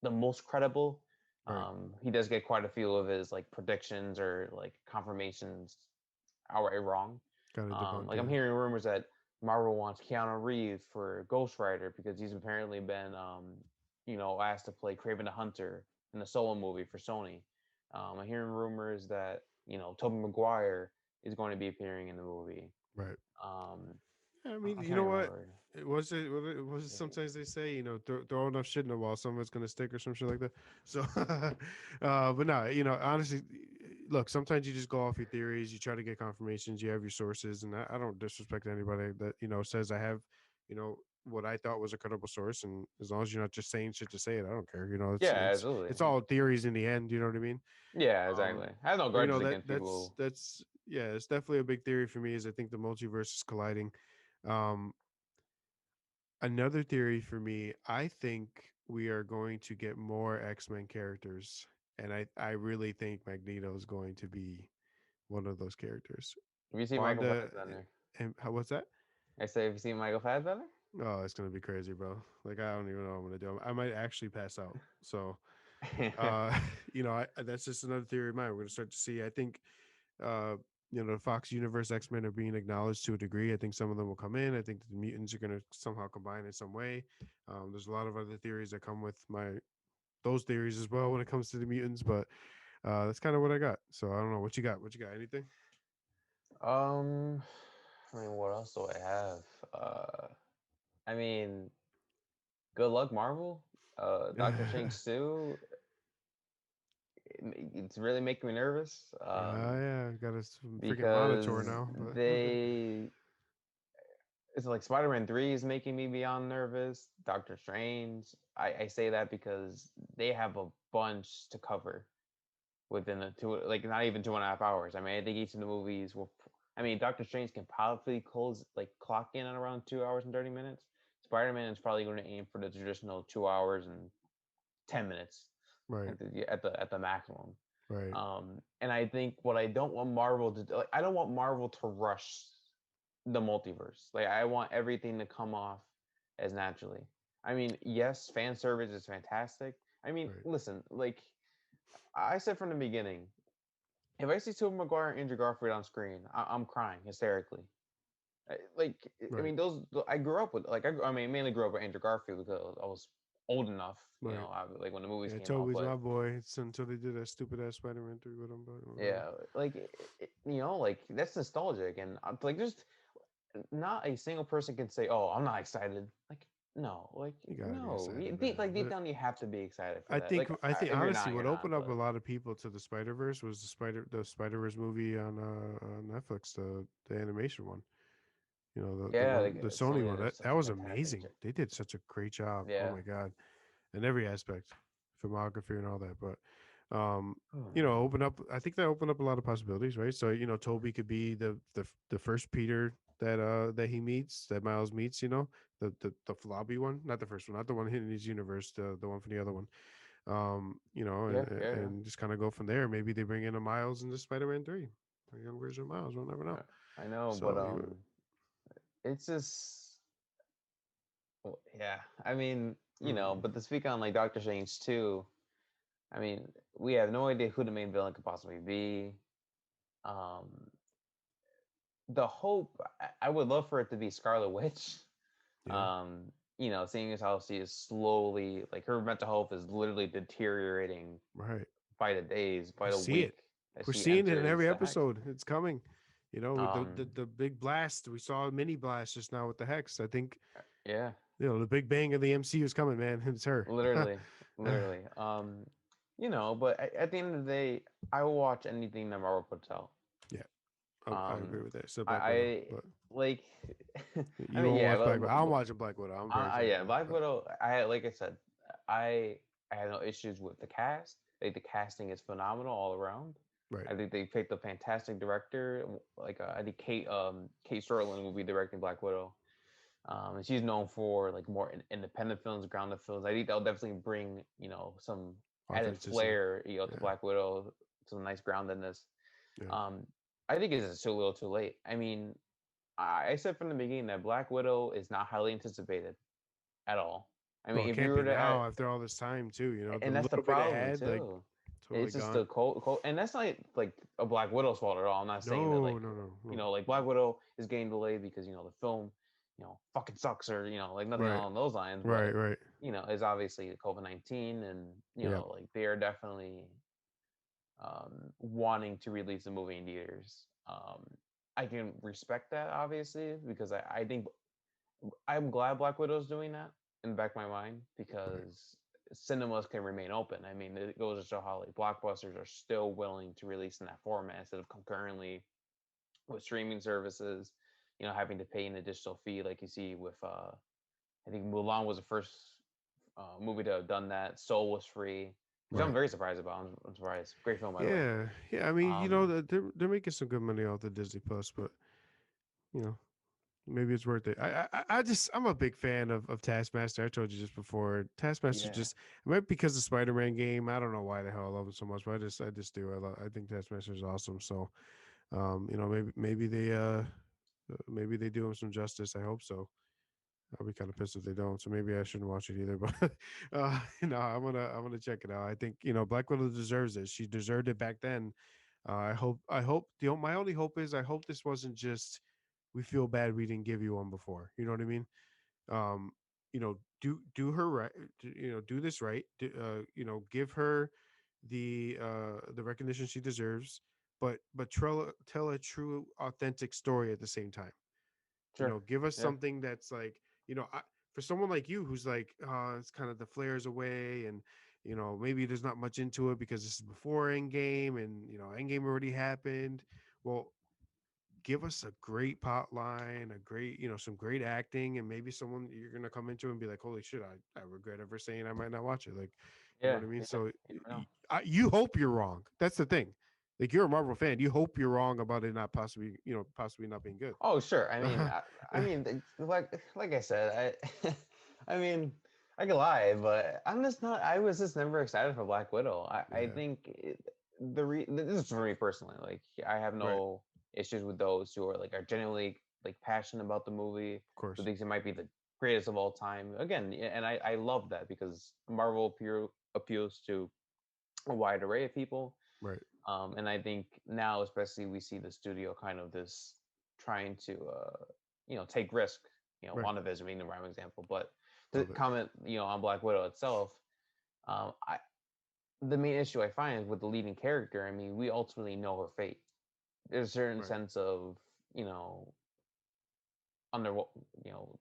the most credible. Right. He does get quite a few of his like predictions or like confirmations outright wrong. Got to debunk Like I'm it. hearing rumors that Marvel wants Keanu Reeves for Ghost Rider because he's apparently been, asked to play Craven the Hunter in the Solo movie for Sony. I'm hearing rumors that Tobey Maguire is going to be appearing in the movie. Right. Um, I mean, I you can't know what? remember. It was sometimes they say, you know, throw enough shit in the wall, some of it's gonna stick or some shit like that. So, but no, you know, honestly, look, sometimes you just go off your theories, you try to get confirmations, you have your sources, and I don't disrespect anybody that you know says I have, you know, what I thought was a credible source, and as long as you're not just saying shit to say it, I don't care. You know, Yeah, absolutely. it's all theories in the end. You know what I mean? Yeah, exactly. I have no But you grudges know against people. that's yeah, it's definitely a big theory for me. Is I think the multiverse is colliding. Um, Another theory for me, I think we are going to get more X-Men characters, and I really think Magneto is going to be one of those characters. Have you seen Michael Wanda, Fassbender? and how what's that? I say, have you seen Michael Fassbender? Oh, it's gonna be crazy, bro. Like I don't even know what I'm gonna do. I might actually pass out. So, uh, you know, that's just another theory of mine. We're gonna start to see. I think uh, you know, the Fox Universe X Men are being acknowledged to a degree. I think some of them will come in. I think the mutants are going to somehow combine in some way. There's a lot of other theories that come with those theories as well when it comes to the mutants, but that's kind of what I got. So I don't know what you got. What you got? Anything? um, I mean, what else do I have? I mean, good luck, Marvel. Doctor Yeah, Strange 2, it's really making me nervous. yeah. Got a freaking monitor Because now, but it's like Spider-Man 3 is making me beyond nervous. Doctor Strange, I say that because they have a bunch to cover within the two, like not even 2.5 hours. I mean, I think each of the movies will. I mean, Doctor Strange can probably clock in at around 2 hours and 30 minutes. Spider-Man is probably going to aim for the traditional 2 hours and 10 minutes right, at the maximum. right, And I think what I don't want Marvel to do, like, I don't want Marvel to rush the multiverse. Like, I want everything to come off as naturally. I mean, yes, fan service is fantastic. I mean, right. listen, like I said from the beginning, if I see Tobey Maguire and Andrew Garfield on screen, I'm crying hysterically. Like, I Right. mean, I grew up with, like, I mean, mainly grew up with Andrew Garfield because I was old enough, Right. like when the movies Yeah, came out. Toby's But my boy. It's until they did that stupid ass Spider-Man 3 with him, but whatever. yeah, like like that's nostalgic, and like just not a single person can say, "Oh, I'm not excited." Like, no, like You gotta be no, excited, Deep man. down, you have to be excited for I that. think Like, I think if you're honestly, not, you're what not. opened up a But lot of people to the Spider Verse was the Spider Verse movie on Netflix, the animation one. You know, the yeah, one like the Sony Sony one. did That such a was fantastic amazing. job. They did such a great job. Oh Yeah. my god, in every aspect, filmography and all that. But Oh you know, man. open up. I think that opened up a lot of possibilities, right? So you know, Toby could be the first Peter that he meets, that Miles meets. You know, the flobby one, not the first one, not the one hidden in his universe, the one from the other one. You know, Yeah, yeah, yeah. and just kind of go from there. Maybe they bring in a Miles into Spider-Man 3, a young version of Miles. We'll never know. I know, but So you it's just. Yeah, I mean, Mm, but to speak on like Doctor Strange too, I mean, we have no idea who the main villain could possibly be. Um, the hope, I would love for it to be Scarlet Witch. yeah, Seeing as how she is slowly, like her mental health is literally deteriorating right. by the days, by We the see it. week that We're she seeing it in enters every the hex. episode. It's coming. Um, The big blast. We saw a mini blast just now with the Hex. I think yeah, the big bang of the MCU is coming, man. It's her. literally, literally. But at the end of the day, I will watch anything that Marvel puts out. Yeah, I Um, agree with that. Still Black Widow, I but like. I you mean, won't yeah, watch Black Widow. I'm watching Black Widow. I'm very excited yeah, for that. Black But Widow. I like I said, I I had no issues with the cast. Like the casting is phenomenal all around. right, I think they picked a fantastic director. Like I think Kate Shortland will be directing Black Widow. And she's known for like more independent films, grounded films. I think that'll definitely bring some added authenticity. flair to Yeah, Black Widow, some nice groundedness. yeah. Um, I think it's too little, too late. I mean, I said from the beginning that Black Widow is not highly anticipated at all. I Well, mean, it if you can't were be to now after all this time too. The and that's the little bit it problem had, like, too. totally It's just gone. the cold, and that's not like a Black Widow's fault at all. I'm not saying that No, like no, no, no. like Black Widow is getting delayed because the film fucking sucks or like nothing Right, along those lines. right, But right. is obviously COVID-19, and Yeah, like they are definitely wanting to release the movie in theaters. I can respect that obviously because I think I'm glad Black Widow's doing that in the back of my mind right. because cinemas can remain open. I mean, it goes to show how like blockbusters are still willing to release in that format instead of concurrently with streaming services, having to pay an additional fee like you see with I think Mulan was the first movie to have done that. Soul was free, which I'm Right. very surprised about. I'm surprised. Great film, by the way. Yeah, yeah. I mean, Um, they're making some good money off the Disney Plus, but you know, maybe it's worth it. I'm a big fan of Taskmaster. I told you just before. Taskmaster yeah, just it might be because the Spider-Man game. I don't know why the hell I love it so much, but I just do. I think Taskmaster is awesome. So, maybe they do him some justice. I hope so. I'll be kind of pissed if they don't. So maybe I shouldn't watch it either. But I'm gonna check it out. I think Black Widow deserves it. She deserved it back then. I hope my only hope is I hope this wasn't just we feel bad we didn't give you one before. You know what I mean? Um, do her right. Do this right. Give her the recognition she deserves. But tell a true authentic story at the same time. sure, Give us yeah, something that's like, for someone like you who's like, it's kind of the flares away, and maybe there's not much into it because this is before Endgame, and Endgame already happened. Well, give us a great plot line, a great, some great acting, and maybe someone you're gonna come into and be like, holy shit, I regret ever saying I might not watch it. Like, you know yeah, what I mean? yeah. So You never know. you hope you're wrong. That's the thing. Like, you're a Marvel fan. You hope you're wrong about it not possibly not being good. Oh, sure. Like I said, I mean, I could lie, but I'm just not. I was just never excited for Black Widow. I Yeah. think this is for me personally. Like, I have Right. no issues with those who are genuinely like passionate about the movie, Of who course. thinks it might be the greatest of all time. Again, and I love that because Marvel appeals to a wide array of people. Right. And I think now, especially, we see the studio kind of this trying to, take risk. Right. WandaVision being the prime example. But to Love it. comment, on Black Widow itself, I the main issue I find is with the leading character. I mean, we ultimately know her fate. There's a certain Right. sense of, you know, under,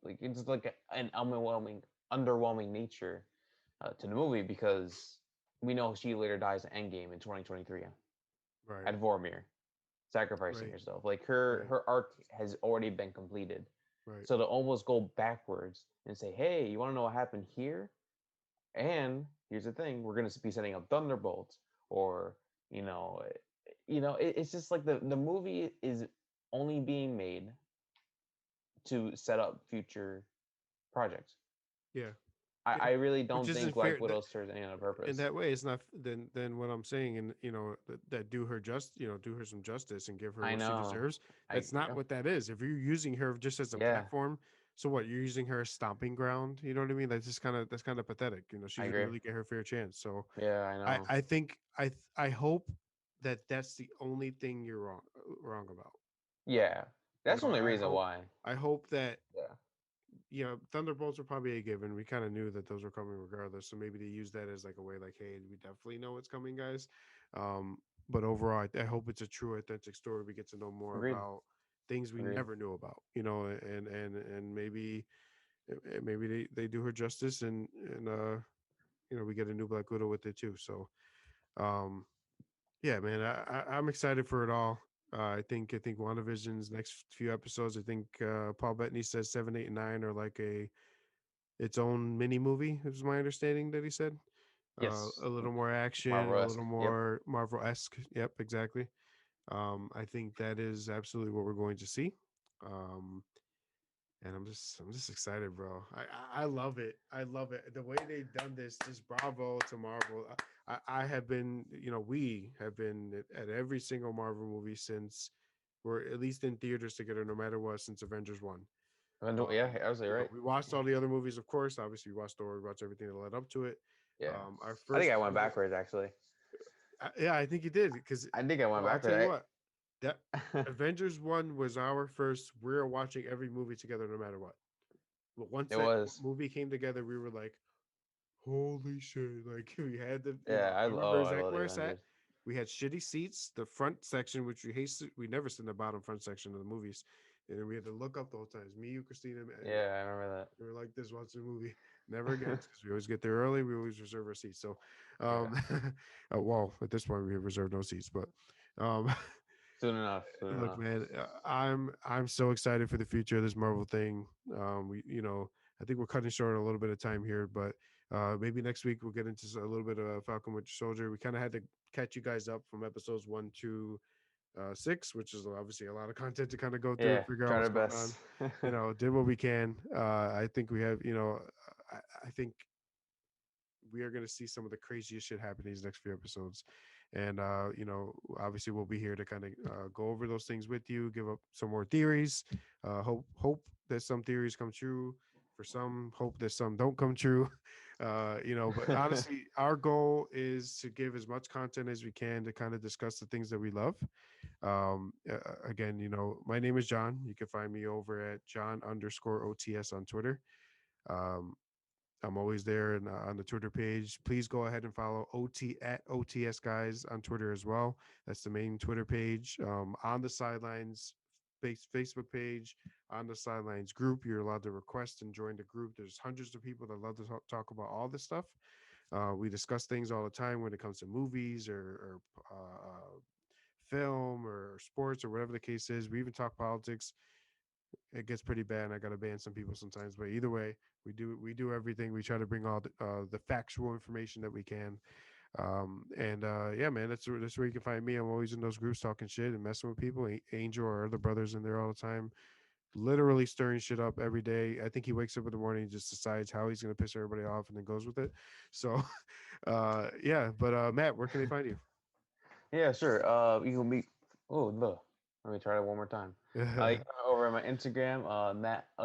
like it's like an underwhelming nature to the movie because we know she later dies in Endgame in 2023 Right. at Vormir, sacrificing Right. herself. Like her Right. her arc has already been completed. Right. So to almost go backwards and say, "Hey, you want to know what happened here?" And here's the thing: we're going to be setting up Thunderbolts, or you know, it's just like the movie is only being made to set up future projects. Yeah. Yeah. I really Which don't think isn't Black fair. Widow serves any other In purpose. that way, it's not then what I'm saying, and that do her some justice and give her I what she know. deserves. I That's not yeah. what that is. If you're using her just as a Yeah. platform So what? You're using her as stomping ground? You know what I mean? That's kind of pathetic. You know, she I didn't agree. really get her fair chance. So Yeah, I know. I think I hope that that's the only thing you're wrong about. Yeah, You that's know, the only reason why. I hope that Yeah, you know, Thunderbolts are probably a given. We kind of knew that those were coming regardless. So maybe they use that as like a way, like, hey, we definitely know it's coming, guys. Um, but overall, I hope it's a true, authentic story. We get to know more agreed. about things we Agreed. never knew about, you know, and maybe maybe they do her justice, and you know, we get a new Black Widow with it too. So um, yeah, man, I'm excited for it all. I think WandaVision's next few episodes. I think Paul Bettany says 7, 8, and 9 are like a its own mini movie. Is my understanding that he said. Yes, A little more action, a Marvel-esque. little Yep. more Marvel esque. Yep, exactly. I think that is absolutely what we're going to see. Um, and I'm just excited, bro. I love it. I love it. The way they've done this, just bravo to Marvel. I have been, you know, we have been at every single Marvel movie since we're at least in theaters together, no matter what, since Avengers 1. Yeah, I was You know, right. we watched all the other movies, of course. Obviously, we watched Thor, we watched everything that led up to it. Yeah, Our I think first I went Marvel, backwards actually. yeah, I think you did because, I think I went bro, I'll tell backwards. you what, that Avengers 1 was our first. We're watching every movie together, no matter what. But once It that was. movie came together, we were like, holy shit. Like, we had the, you know, Yeah, I remember I exactly love the where I sat. Avengers. We had shitty seats, the front section, which we hate, we never sit in the bottom front section of the movies. And then we had to look up the whole time. It's me, you, Christina, and Yeah, I remember that. we were like this watching the movie. Never again, because we always get there early. We always reserve our seats. So, Yeah, well, at this point, we have reserved no seats. But um, soon enough. Soon look, enough. man, I'm so excited for the future of this Marvel thing. We, you know, I think we're cutting short a little bit of time here, but maybe next week we'll get into a little bit of Falcon Winter Soldier. We kind of had to catch you guys up from episodes 1 to 6, which is obviously a lot of content to kind of go through and Yeah, figure out tried what's our going on. best. You know, did what we can. I think we have, you know, I think we are going to see some of the craziest shit happen these next few episodes. And, you know, obviously we'll be here to kind of go over those things with you, give up some more theories. Hope that some theories come true. For some, hope that some don't come true. You know, but honestly, our goal is to give as much content as we can to kind of discuss the things that we love. Again, you know, my name is John. You can find me over at John_OTS on Twitter. Um, I'm always there and on the Twitter page. Please go ahead and follow OT at OTS guys on Twitter as well. That's the main Twitter page. On the sidelines Facebook page, on the sidelines group, you're allowed to request and join the group. There's hundreds of people that love to talk about all this stuff. We discuss things all the time when it comes to movies or film or sports or whatever the case is. We even talk politics. It gets pretty bad and I gotta ban some people sometimes, but either way, we do everything. We try to bring all the factual information that we can. And yeah, man, that's where you can find me. I'm always in those groups talking shit and messing with people. Angel or other brothers in there all the time, literally stirring shit up every day. I think he wakes up in the morning and just decides how he's gonna piss everybody off and then goes with it. So yeah, but Matt, where can they find you? Yeah, sure. You can meet. Oh, look. Let me try that one more time. You can find me over on my Instagram,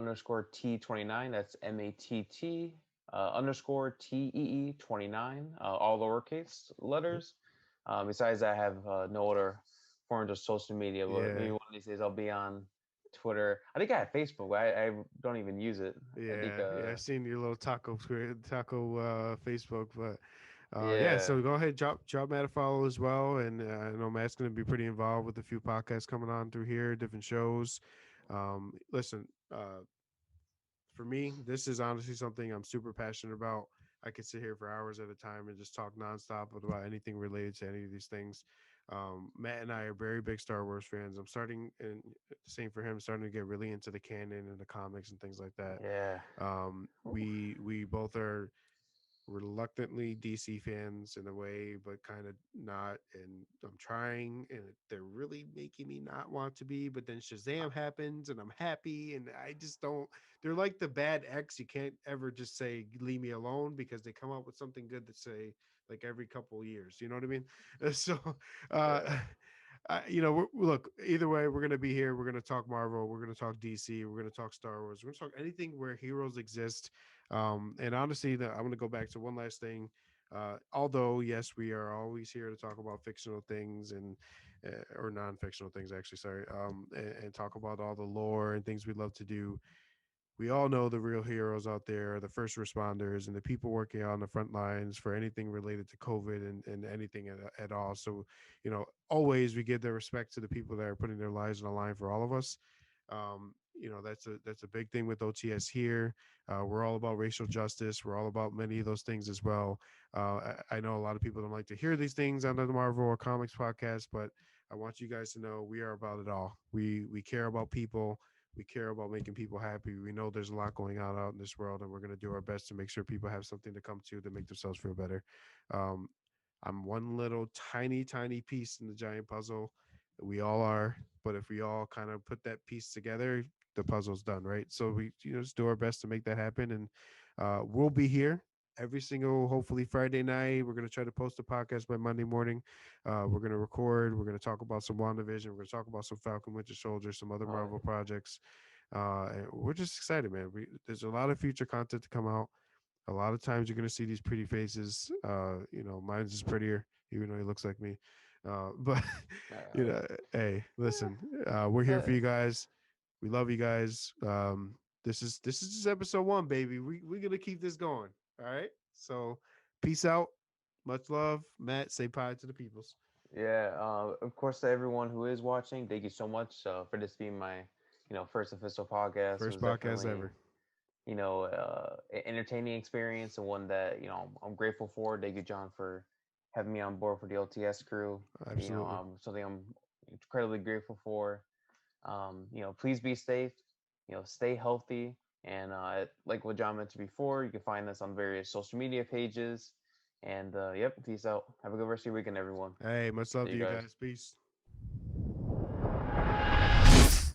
Matt_T29. That's MATT underscore TEE29. All lowercase letters. Besides, I have no other forms of social media, but Yeah. maybe one of these days I'll be on Twitter. I think I have Facebook, but I don't even use it. I think, Yeah, I've seen your little taco Facebook, but yeah. yeah, So go ahead, drop Matt a follow as well, and I know Matt's going to be pretty involved with a few podcasts coming on through here, different shows. Listen, for me, this is honestly something I'm super passionate about. I could sit here for hours at a time and just talk nonstop about anything related to any of these things. Matt and I are very big Star Wars fans. I'm starting, and same for him, starting to get really into the canon and the comics and things like that. yeah. We both are reluctantly DC fans in a way, but kind of not. And I'm trying, and they're really making me not want to be. But then Shazam happens, and I'm happy, and I just don't. They're like the bad ex. You can't ever just say leave me alone because they come up with something good to say like every couple of years. You know what I mean? So, uh, Yeah. look, either way, we're gonna be here. We're gonna talk Marvel. We're gonna talk DC. We're gonna talk Star Wars. We're gonna talk anything where heroes exist. And honestly, I'm gonna go back to one last thing. Although yes, we are always here to talk about fictional things and or non-fictional things, actually. Sorry, and talk about all the lore and things we love to do. We all know the real heroes out there, the first responders and the people working on the front lines for anything related to COVID and anything at all. So, always we give the respect to the people that are putting their lives on the line for all of us. That's a big thing with OTS here. We're all about racial justice. We're all about many of those things as well. I know a lot of people don't like to hear these things on the Marvel or comics podcast, but I want you guys to know we are about it all. We care about people. We care about making people happy. We know there's a lot going on out in this world, and we're going to do our best to make sure people have something to come to make themselves feel better. Um, I'm one little tiny piece in the giant puzzle. We all are, but if we all kind of put that piece together, the puzzle's done, right? So we, just do our best to make that happen, and we'll be here every single, hopefully Friday night. We're gonna try to post a podcast by Monday morning. We're gonna record. We're gonna talk about some WandaVision. We're gonna talk about some Falcon Winter Soldier, some other Oh, Marvel projects. And we're just excited, man. There's a lot of future content to come out. A lot of times you're gonna see these pretty faces. Mine's is prettier, even though he looks like me. But you yeah. know, hey, Yeah. listen, we're here for Yeah. you guys. We love you guys. This is just episode one, baby. We're gonna keep this going. All right. So peace out. Much love. Matt, say bye to the peoples. Yeah, of course, to everyone who is watching, thank you so much for this being my, first official podcast. It First was podcast definitely, ever. entertaining experience and one that I'm grateful for. Thank you, John, for having me on board for the LTS crew. Absolutely. Something I'm incredibly grateful for. Please be safe. Stay healthy, and like what John mentioned before, you can find us on various social media pages. And yep, peace out. Have a good rest of your weekend, everyone. Hey, much love See to you you guys. guys. Peace.